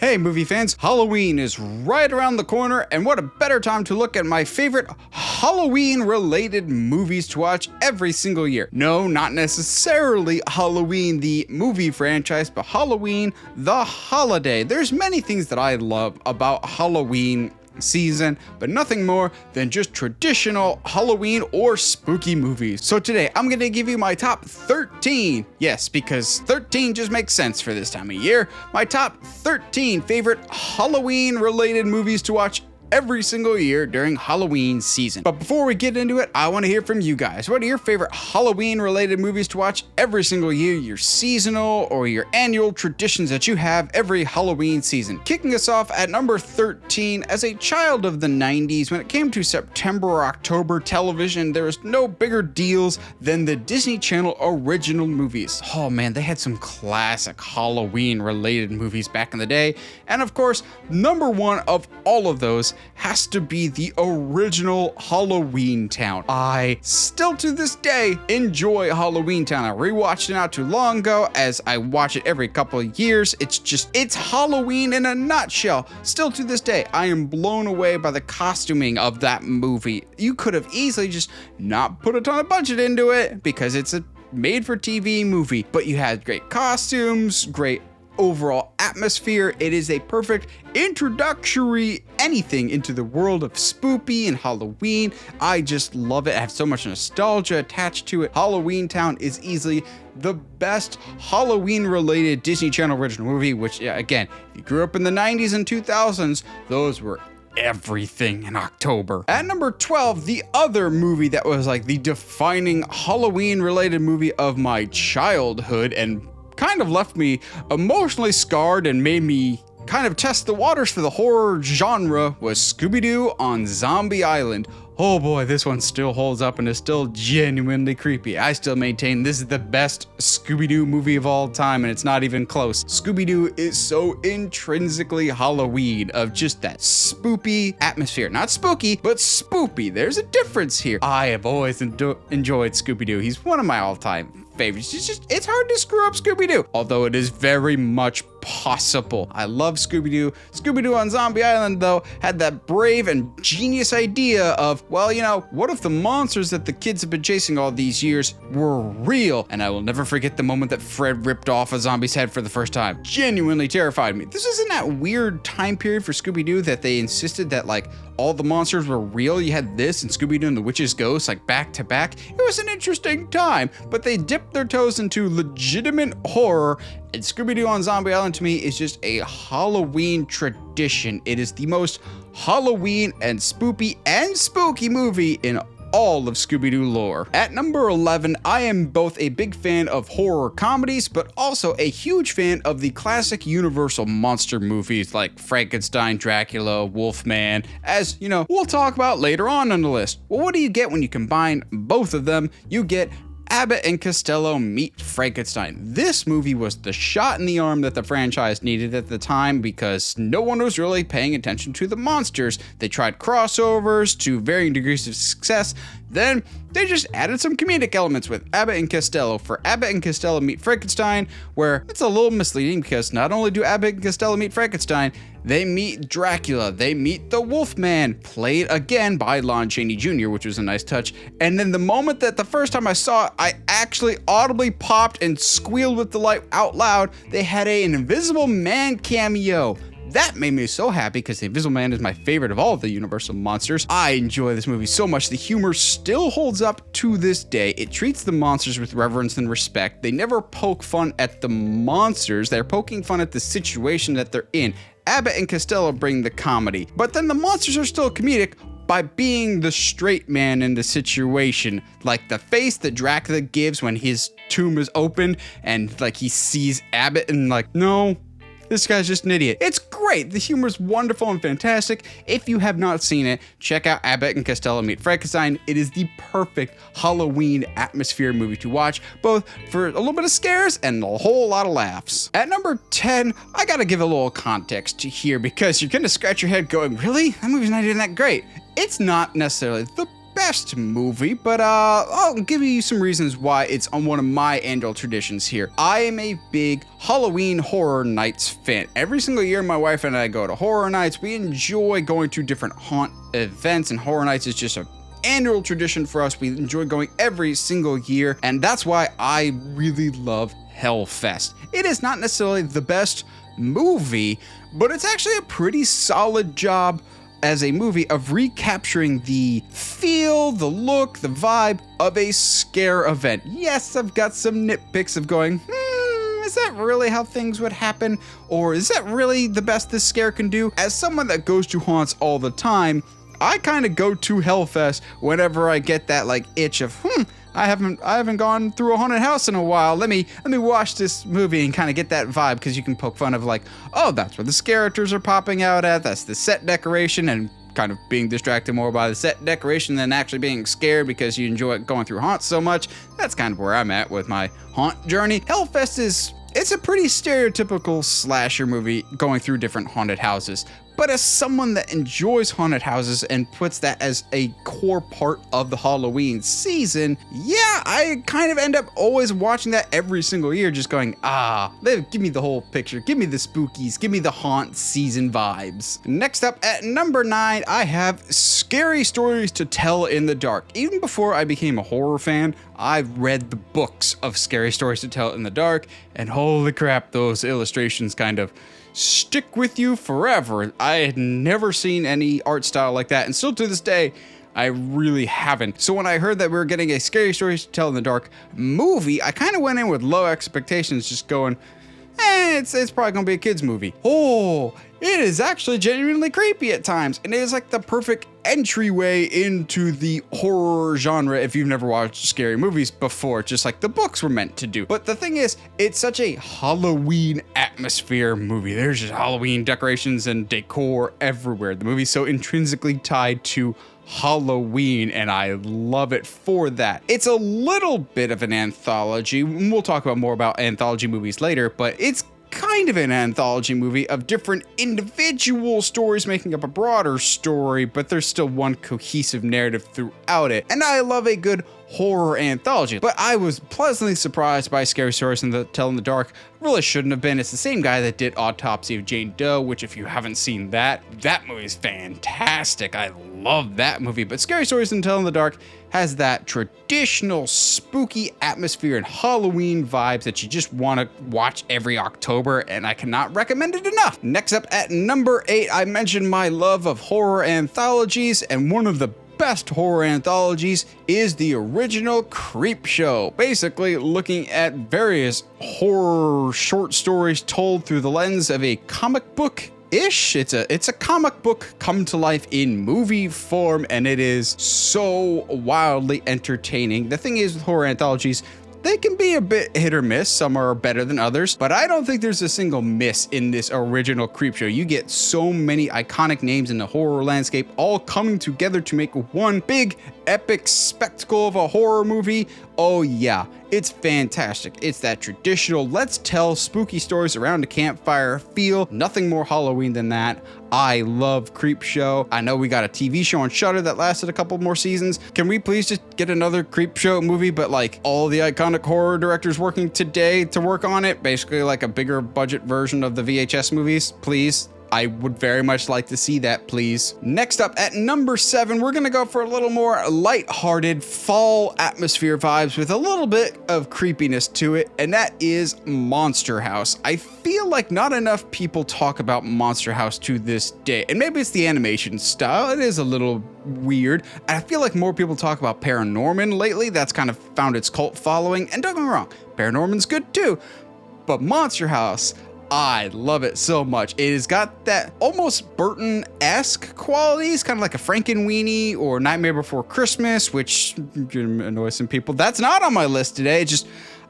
Hey movie fans, Halloween is right around the corner, and what a better time to look at my favorite Halloween related movies to watch every single year. No, not necessarily Halloween the movie franchise, but Halloween the holiday. There's many things that I love about Halloween season, but nothing more than just traditional Halloween or spooky movies. So today I'm going to give you my top 13, yes, because 13 just makes sense for this time of year, my top 13 favorite Halloween related movies to watch every single year during Halloween season. But before we get into it, I want to hear from you guys. What are your favorite Halloween related movies to watch every single year, your seasonal or your annual traditions that you have every Halloween season? Kicking us off at number 13, as a child of the 90s, when it came to September or October television, there was no bigger deals than the Disney Channel original movies. Oh man, they had some classic Halloween related movies back in the day. And of course, number one of all of those has to be the original Halloween Town. I still to this day enjoy Halloween Town. I rewatched it not too long ago, as I watch it every couple of years. It's Halloween in a nutshell. Still to this day, I am blown away by the costuming of that movie. You could have easily just not put a ton of budget into it because it's a made-for-TV movie, but you had great costumes, great overall atmosphere. It is a perfect introductory anything into the world of spoopy and Halloween. I just love it. I have so much nostalgia attached to it. Halloween Town is easily the best Halloween related Disney Channel original movie, which, yeah, again, if you grew up in the 90s and 2000s, those were everything in October. At number 12, the other movie that was like the defining Halloween related movie of my childhood and kind of left me emotionally scarred and made me kind of test the waters for the horror genre, was Scooby-Doo on Zombie Island. Oh boy, this one still holds up and is still genuinely creepy. I still maintain this is the best Scooby-Doo movie of all time, and it's not even close. Scooby-Doo is so intrinsically Halloween, of just that spoopy atmosphere. Not spooky, but spoopy. There's a difference here. I have always enjoyed Scooby-Doo. He's one of my all-time favorites. It's hard to screw up Scooby-Doo, although it is very much possible. I love Scooby-Doo. Scooby-Doo on Zombie Island, though, had that brave and genius idea of, well, you know, what if the monsters that the kids have been chasing all these years were real? And I will never forget the moment that Fred ripped off a zombie's head for the first time. Genuinely terrified me. This isn't that weird time period for Scooby-Doo that they insisted that, like, all the monsters were real. You had this and Scooby-Doo and the Witch's Ghost, like, back to back. It was an interesting time, but they dipped their toes into legitimate horror, and Scooby-Doo on Zombie Island to me is just a Halloween tradition. It is the most Halloween and spoopy and spooky movie in all of Scooby-Doo lore. At number 11, I am both a big fan of horror comedies, but also a huge fan of the classic Universal monster movies like Frankenstein, Dracula, Wolfman, as, you know, we'll talk about later on the list. Well, what do you get when you combine both of them? You get Abbott and Costello Meet Frankenstein. This movie was the shot in the arm that the franchise needed at the time because no one was really paying attention to the monsters. They tried crossovers to varying degrees of success. Then they just added some comedic elements with Abbott and Costello for Abbott and Costello Meet Frankenstein, where it's a little misleading because not only do Abbott and Costello meet Frankenstein, they meet Dracula, they meet the Wolfman, played again by Lon Chaney Jr., which was a nice touch. And then the moment that the first time I saw it, I actually audibly popped and squealed with delight out loud. They had an Invisible Man cameo. That made me so happy because the Invisible Man is my favorite of all of the Universal monsters. I enjoy this movie so much. The humor still holds up to this day. It treats the monsters with reverence and respect. They never poke fun at the monsters. They're poking fun at the situation that they're in. Abbott and Costello bring the comedy, but then the monsters are still comedic by being the straight man in the situation. Like the face that Dracula gives when his tomb is open and like he sees Abbott and like, no, this guy's just an idiot. It's great. The humor's wonderful and fantastic. If you have not seen it, check out Abbott and Costello Meet Frankenstein. It is the perfect Halloween atmosphere movie to watch, both for a little bit of scares and a whole lot of laughs. At number 10, I gotta give a little context here because you're gonna scratch your head going, really? That movie's not even that great. It's not necessarily the best movie, but I'll give you some reasons why it's on one of my annual traditions here. I am a big Halloween Horror Nights fan. Every single year, my wife and I go to Horror Nights. We enjoy going to different haunt events, and Horror Nights is just a annual tradition for us. We enjoy going every single year, and that's why I really love Hellfest. It is not necessarily the best movie, but it's actually a pretty solid job as a movie of recapturing the feel, the look, the vibe of a scare event. Yes, I've got some nitpicks of going, is that really how things would happen? Or is that really the best this scare can do? As someone that goes to haunts all the time, I kind of go to Hellfest whenever I get that like itch of, I haven't gone through a haunted house in a while. Let me watch this movie and kind of get that vibe, because you can poke fun of like, oh, that's where the characters are popping out at. That's the set decoration, and kind of being distracted more by the set decoration than actually being scared because you enjoy going through haunts so much. That's kind of where I'm at with my haunt journey. Hellfest it's a pretty stereotypical slasher movie going through different haunted houses. But as someone that enjoys haunted houses and puts that as a core part of the Halloween season, yeah, I kind of end up always watching that every single year, just going, give me the whole picture, give me the spookies, give me the haunt season vibes. Next up at number 9, I have Scary Stories to Tell in the Dark. Even before I became a horror fan, I've read the books of Scary Stories to Tell in the Dark, and holy crap, those illustrations kind of stick with you forever. I had never seen any art style like that, and still to this day, I really haven't. So when I heard that we were getting a Scary Stories to Tell in the Dark movie, I kind of went in with low expectations, just going, it's probably gonna be a kid's movie. Oh, it is actually genuinely creepy at times, and it is like the perfect entryway into the horror genre if you've never watched scary movies before, just like the books were meant to do. But the thing is, it's such a Halloween atmosphere movie. There's just Halloween decorations and decor everywhere. The movie's so intrinsically tied to Halloween, and I love it for that. It's a little bit of an anthology. We'll talk about more about anthology movies later, but it's kind of an anthology movie of different individual stories making up a broader story, but there's still one cohesive narrative throughout it. And I love a good horror anthology, but I was pleasantly surprised by Scary Stories to Tell in the Dark. Really shouldn't have been. It's the same guy that did Autopsy of Jane Doe, which if you haven't seen that movie is fantastic. I love that movie. But Scary Stories to Tell in the Dark has that traditional spooky atmosphere and Halloween vibes that you just want to watch every October, and I cannot recommend it enough. Next up at number 8, I mentioned my love of horror anthologies, and one of the best horror anthologies is the original Creepshow. Basically looking at various horror short stories told through the lens of a comic book ish. It's a comic book come to life in movie form, and it is so wildly entertaining. The thing is with horror anthologies, they can be a bit hit or miss. Some are better than others, but I don't think there's a single miss in this original Creepshow. You get so many iconic names in the horror landscape all coming together to make one big epic spectacle of a horror movie. Oh yeah, it's fantastic. It's that traditional let's tell spooky stories around a campfire feel. Nothing more Halloween than that. I love Creepshow. I know we got a TV show on Shudder that lasted a couple more seasons. Can we please just get another Creepshow movie, but like all the iconic horror directors working today to work on it? Basically like a bigger budget version of the VHS movies, please. I would very much like to see that, please. Next up at number 7, we're gonna go for a little more lighthearted fall atmosphere vibes with a little bit of creepiness to it, and that is Monster House. I feel like not enough people talk about Monster House to this day, and maybe it's the animation style. It is a little weird. I feel like more people talk about Paranorman lately. That's kind of found its cult following, and don't get me wrong, Paranorman's good too, but Monster House, I love it so much. It has got that almost Burton-esque qualities, kind of like a Frankenweenie or Nightmare Before Christmas, which annoys some people. That's not on my list today. It's just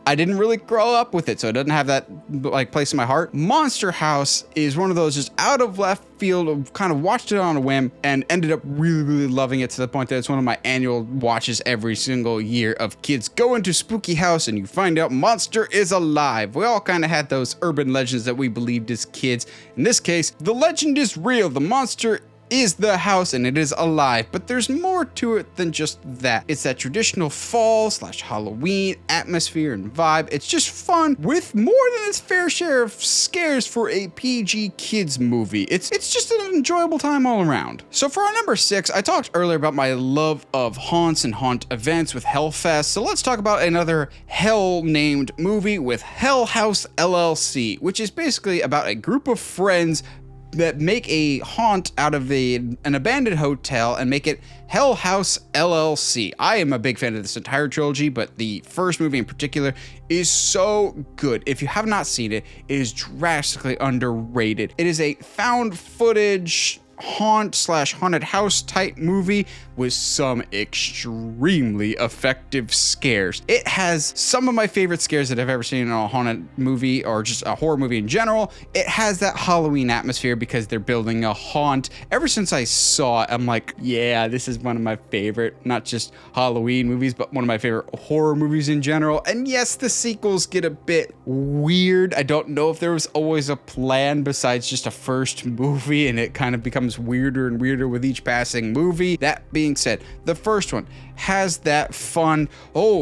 I didn't really grow up with it, so it doesn't have that like place in my heart. Monster House is one of those just out of left field of kind of watched it on a whim and ended up really loving it to the point that it's one of my annual watches every single year of kids go into spooky house and you find out monster is alive. We all kind of had those urban legends that we believed as kids. In this case, the legend is real. The monster is the house and it is alive, but there's more to it than just that. It's that traditional fall / Halloween atmosphere and vibe. It's just fun with more than its fair share of scares for a PG kids movie. It's just an enjoyable time all around. So for our number 6, I talked earlier about my love of haunts and haunt events with Hellfest. So let's talk about another Hell named movie with Hell House LLC, which is basically about a group of friends that make a haunt out of an abandoned hotel and make it Hell House LLC. I am a big fan of this entire trilogy, but the first movie in particular is so good. If you have not seen it, it is drastically underrated. It is a found footage haunt / haunted house type movie with some extremely effective scares. It has some of my favorite scares that I've ever seen in a haunted movie or just a horror movie in general. It has that Halloween atmosphere because they're building a haunt. Ever since I saw it, I'm like, yeah, this is one of my favorite, not just Halloween movies, but one of my favorite horror movies in general. And yes, the sequels get a bit weird. I don't know if there was always a plan besides just a first movie, and it kind of becomes weirder and weirder with each passing movie. That being said, the first one has that fun,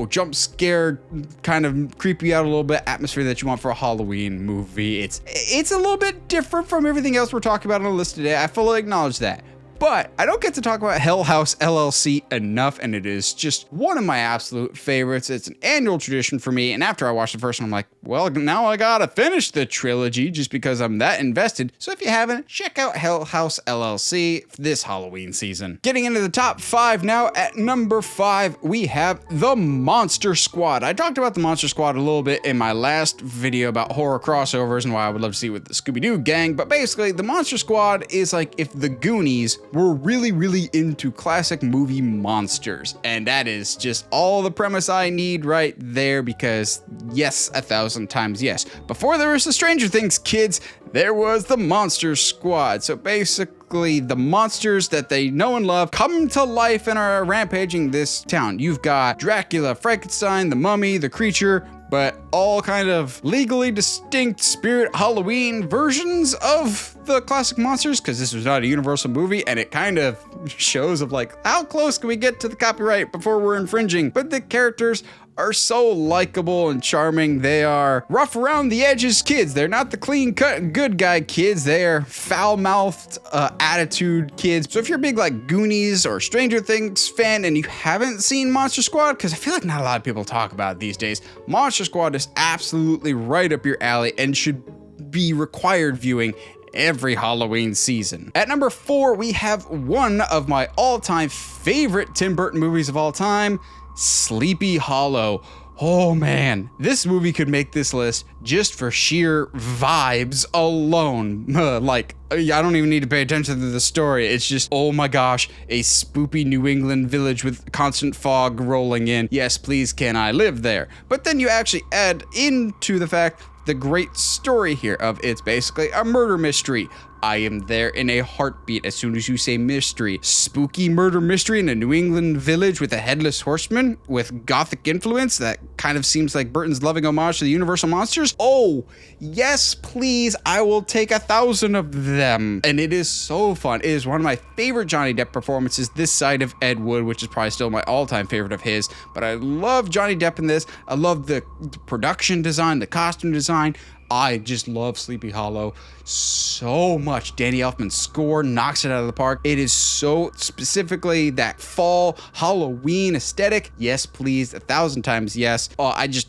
jump scare, kind of creep you out a little bit atmosphere that you want for a Halloween movie. It's a little bit different from everything else we're talking about on the list today. I fully acknowledge that. But I don't get to talk about Hell House LLC enough, and it is just one of my absolute favorites. It's an annual tradition for me, and after I watched the first one, I'm like, well, now I gotta finish the trilogy just because I'm that invested. So if you haven't, check out Hell House LLC this Halloween season. Getting into the top 5 now, at number 5, we have The Monster Squad. I talked about The Monster Squad a little bit in my last video about horror crossovers and why I would love to see it with the Scooby-Doo gang, but basically, The Monster Squad is like if the Goonies were really into classic movie monsters. And that is just all the premise I need right there because yes, 1,000 times yes. Before there was the Stranger Things kids, there was the Monster Squad. So basically the monsters that they know and love come to life and are rampaging this town. You've got Dracula, Frankenstein, the Mummy, the Creature, but all kind of legally distinct Spirit Halloween versions of the classic monsters, because this was not a Universal movie, and it kind of shows of like, how close can we get to the copyright before we're infringing? But the characters are so likable and charming. They are rough around the edges kids. They're not the clean-cut good guy kids. They are foul-mouthed attitude kids. So if you're a big like Goonies or Stranger Things fan and you haven't seen Monster Squad, because I feel like not a lot of people talk about it these days, Monster Squad is absolutely right up your alley and should be required viewing every Halloween season. At number 4, we have one of my all-time favorite Tim Burton movies of all time, Sleepy Hollow. Oh man, this movie could make this list just for sheer vibes alone. Like, I don't even need to pay attention to the story. It's just, oh my gosh, a spoopy New England village with constant fog rolling in. Yes, please, can I live there? But then you actually add into the fact the great story here of it's basically a murder mystery. I am there in a heartbeat as soon as you say mystery. Spooky murder mystery in a New England village with a headless horseman with gothic influence that kind of seems like Burton's loving homage to the Universal monsters. Oh, yes, please. I will take 1,000 of them. And it is so fun. It is one of my favorite Johnny Depp performances this side of Ed Wood, which is probably still my all-time favorite of his. But I love Johnny Depp in this. I love the production design, the costume design. I just love Sleepy Hollow so much. Danny Elfman's score knocks it out of the park. It is so specifically that fall Halloween aesthetic. Yes, please. 1,000 times yes. Oh, I just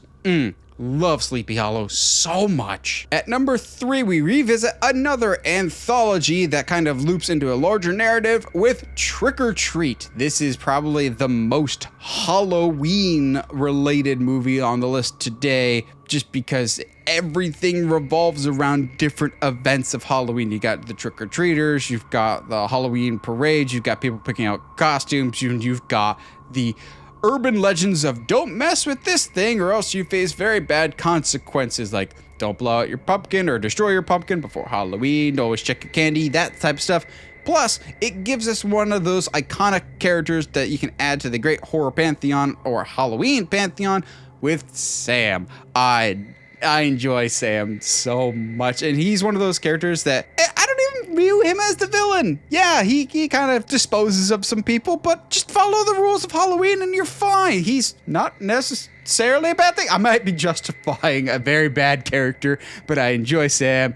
love Sleepy Hollow so much. At number 3, we revisit another anthology that kind of loops into a larger narrative with Trick or Treat. This is probably the most Halloween related movie on the list today, just because everything revolves around different events of Halloween. You got the trick-or-treaters, you've got the Halloween parades, you've got people picking out costumes, you've got the urban legends of don't mess with this thing or else you face very bad consequences, like don't blow out your pumpkin or destroy your pumpkin before Halloween, always check your candy, that type of stuff. Plus, it gives us one of those iconic characters that you can add to the great horror pantheon or Halloween pantheon with Sam. I enjoy Sam so much, and he's one of those characters that I don't even view him as the villain. Yeah, he kind of disposes of some people, but just follow the rules of Halloween and you're fine. He's not necessarily a bad thing. I might be justifying a very bad character, but I enjoy Sam.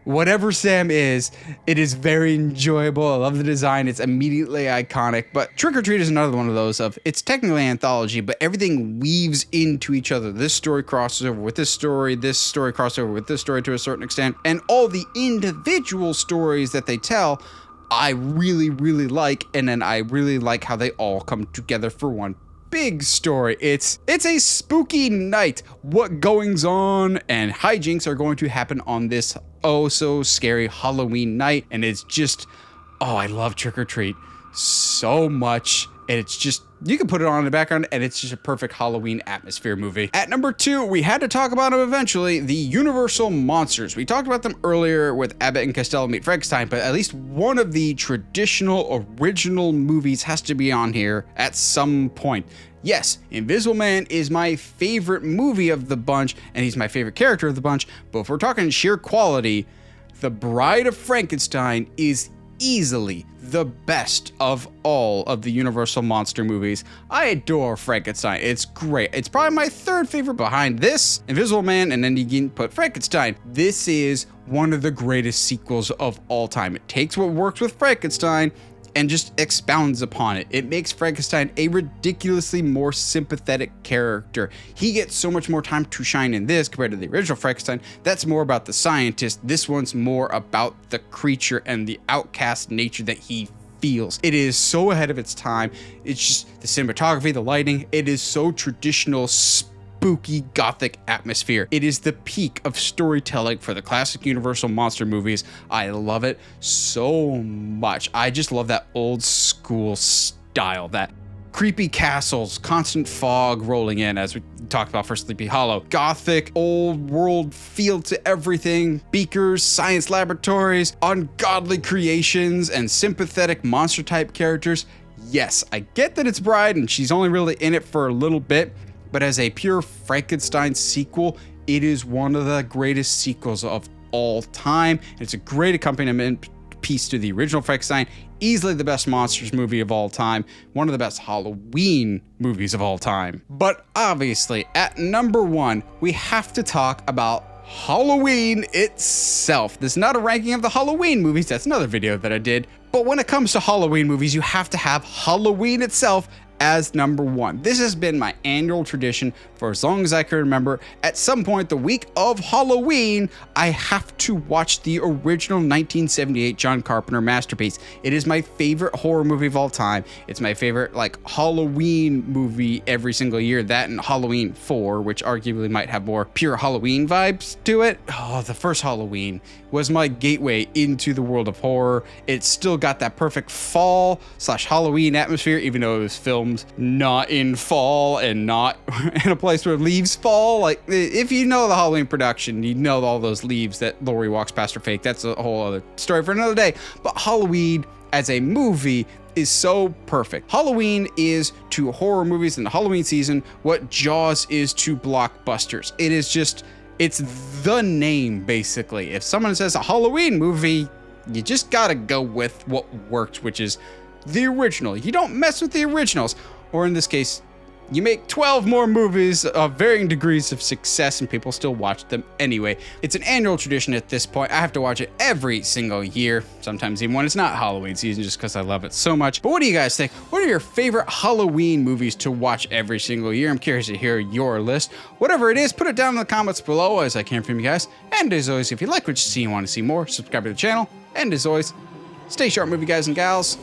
Whatever Sam is, it is very enjoyable. I love the design. It's immediately iconic. But Trick or Treat is another one of those it's technically an anthology, but everything weaves into each other. This story crosses over with this story crosses over with this story to a certain extent. And all the individual stories that they tell, I really, really like. And then I really like how they all come together for one big story. It's a spooky night. What goings on and hijinks are going to happen on this oh so scary Halloween night, and it's just, I love Trick or Treat so much. And it's just, you can put it on in the background and it's just a perfect Halloween atmosphere movie. At number 2, we had to talk about them eventually, the Universal Monsters. We talked about them earlier with Abbott and Costello Meet Frankenstein, but at least one of the traditional original movies has to be on here at some point. Yes, Invisible Man is my favorite movie of the bunch, and he's my favorite character of the bunch, but if we're talking sheer quality, The Bride of Frankenstein is easily the best of all of the Universal Monster movies. I adore Frankenstein. It's great. It's probably my third favorite behind this, Invisible Man, and then you can put Frankenstein. This is one of the greatest sequels of all time. It takes what works with Frankenstein and just expounds upon it. It makes Frankenstein a ridiculously more sympathetic character. He gets so much more time to shine in this compared to the original Frankenstein. That's more about the scientist. This one's more about the creature and the outcast nature that he feels. It is so ahead of its time. It's just the cinematography, the lighting. It is so traditional, spooky gothic atmosphere. It is the peak of storytelling for the classic Universal Monster movies. I love it so much. I just love that old school style, that creepy castles, constant fog rolling in, as we talked about for Sleepy Hollow. Gothic, old world feel to everything. Beakers, science laboratories, ungodly creations, and sympathetic monster type characters. Yes, I get that it's Bride and she's only really in it for a little bit, but as a pure Frankenstein sequel, it is one of the greatest sequels of all time. It's a great accompaniment piece to the original Frankenstein, easily the best monsters movie of all time, one of the best Halloween movies of all time. But obviously, at number 1, we have to talk about Halloween itself. This is not a ranking of the Halloween movies, that's another video that I did. But when it comes to Halloween movies, you have to have Halloween itself as number 1. This has been my annual tradition for as long as I can remember. At some point the week of Halloween, I have to watch the original 1978 John Carpenter masterpiece. It is my favorite horror movie of all time. It's my favorite Halloween movie every single year. That and Halloween 4, which arguably might have more pure Halloween vibes to it. Oh, the first Halloween was my gateway into the world of horror. It still got that perfect fall/Halloween atmosphere, even though it was filmed not in fall and not in a place where leaves fall. If you know the Halloween production, you know all those leaves that Laurie walks past are fake. That's a whole other story for another day. But Halloween as a movie is so perfect. Halloween is to horror movies in the Halloween season what Jaws is to blockbusters. It is just, it's the name, basically. If someone says a Halloween movie, you just gotta go with what worked, which is the original. You don't mess with the originals. Or in this case, you make 12 more movies of varying degrees of success and people still watch them anyway. It's an annual tradition at this point. I have to watch it every single year, sometimes even when it's not Halloween season, just because I love it so much. But what do you guys think? What are your favorite Halloween movies to watch every single year? I'm curious to hear your list. Whatever it is, put it down in the comments below as I can from you guys. And as always, if you like what you see and want to see more, subscribe to the channel. And as always, stay sharp, movie guys and gals.